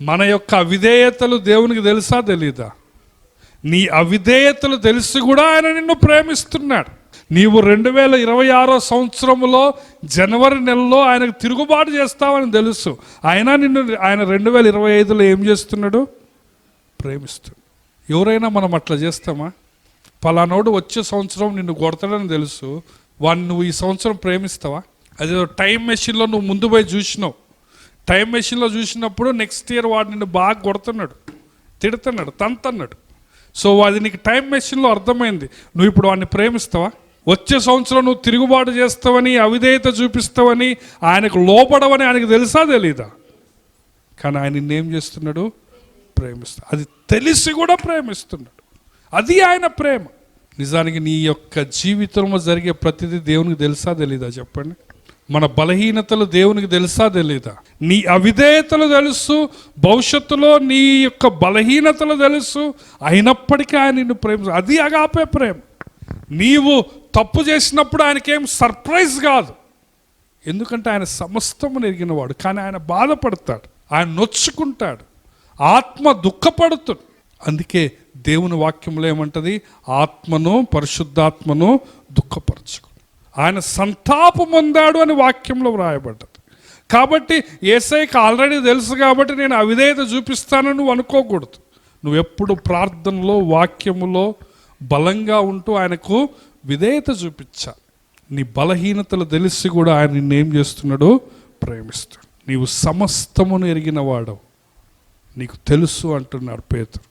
మన యొక్క అవిధేయతలు దేవునికి తెలుసా తెలీదా? నీ అవిధేయతలు తెలిసి కూడా ఆయన నిన్ను ప్రేమిస్తున్నాడు. నీవు 2026 సంవత్సరంలో జనవరి నెలలో ఆయనకు తిరుగుబాటు చేస్తావని తెలుసు. ఆయన 2025లో ఏం చేస్తున్నాడు? ప్రేమిస్తున్నాడు. ఎవరైనా మనం అట్లా చేస్తామా? పలానోడు వచ్చే సంవత్సరం నిన్ను కొడతాడని తెలుసు, వాడిని నువ్వు ఈ సంవత్సరం ప్రేమిస్తావా? అదే టైం మెషిన్లో నువ్వు ముందు పోయి చూసినావు. టైం మెషిన్లో చూసినప్పుడు నెక్స్ట్ ఇయర్ వాడు నిన్ను బాగా కొడుతున్నాడు, తిడుతున్నాడు, తంతన్నాడు. సో అది నీకు టైం మెషిన్లో అర్థమైంది. నువ్వు ఇప్పుడు వాడిని ప్రేమిస్తావా? వచ్చే సంవత్సరం నువ్వు తిరుగుబాటు చేస్తావని, అవిధేయత చూపిస్తావని, ఆయనకు లోపడవని ఆయనకు తెలుసా తెలీదా? కానీ ఆయన నిన్నేం చేస్తున్నాడు? ప్రేమిస్తాడు. అది తెలిసి కూడా ప్రేమిస్తున్నాడు. అది ఆయన ప్రేమ. నిజానికి నీ యొక్క జీవితంలో జరిగే ప్రతిదీ దేవునికి తెలుసా తెలీదా? చెప్పండి. మన బలహీనతలు దేవునికి తెలుసా తెలీదా? నీ అవిధేయతలు తెలుసు, భవిష్యత్తులో నీ యొక్క బలహీనతలు తెలుసు, అయినప్పటికీ ఆయన నిన్ను ప్రేమిస్తాడు. అది అగాపే ప్రేమ. నీవు తప్పు చేసినప్పుడు ఆయనకేం సర్ప్రైజ్ కాదు, ఎందుకంటే ఆయన సమస్తము ఎరిగినవాడు. కానీ ఆయన బాధపడతాడు, ఆయన నొచ్చుకుంటాడు, ఆత్మ దుఃఖపడుతుంది. అందుకే దేవుని వాక్యంలో ఏమంటది? ఆత్మను, పరిశుద్ధాత్మను దుఃఖపరచుకు. ఆయన సంతాపం పొందాడు అని వాక్యంలో వ్రాయబడ్డది. కాబట్టి యేసయ్యకి ఆల్రెడీ తెలుసు కాబట్టి నేను అవిధేయత చూపిస్తానని నువ్వు అనుకోకూడదు. నువ్వెప్పుడు ప్రార్థనలో, వాక్యములో బలంగా ఉంటూ ఆయనకు విధేయత చూపించాలి. నీ బలహీనతలు తెలిసి కూడా ఆయన నిన్నేం చేస్తున్నాడు? ప్రేమిస్తాడు. నీవు సమస్తమును ఎరిగిన వాడవు, నీకు తెలుసు అంటున్నాడు పేతురు.